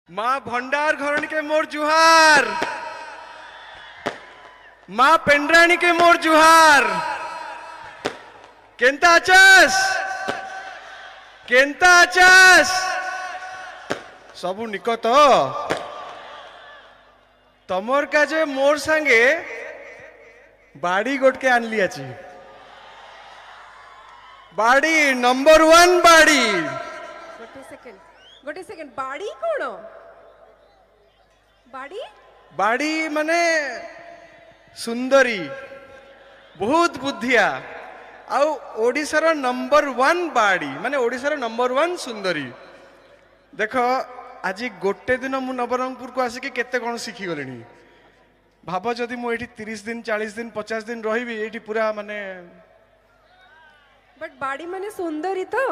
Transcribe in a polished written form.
माँ भंडार घरणी के मोर जुहार, माँ पेंड्राणी के मोर जुहार। केंता आचास, केंता आचास, सबू निकट तमर का जे मोर संगे बाड़ी गोटके आनली अछि। बाड़ी नंबर 1 बाड़ी। गोटे सेकेंड बाड़ी कोण बाड़ी बाड़ी माने सुंदरी, बहुत बुद्धिया आउ ओडिशार नंबर 1 बाड़ी माने ओडिशार नंबर 1 सुंदरी। देख आज गोटे दिन मु नवरंगपुर को आसिक केते कौन शिखी गलिनी। भाव जदि मु एठी 30 दिन 40 दिन 50 दिन रही एठी पूरा माने बट बाड़ी माने सुंदरी तो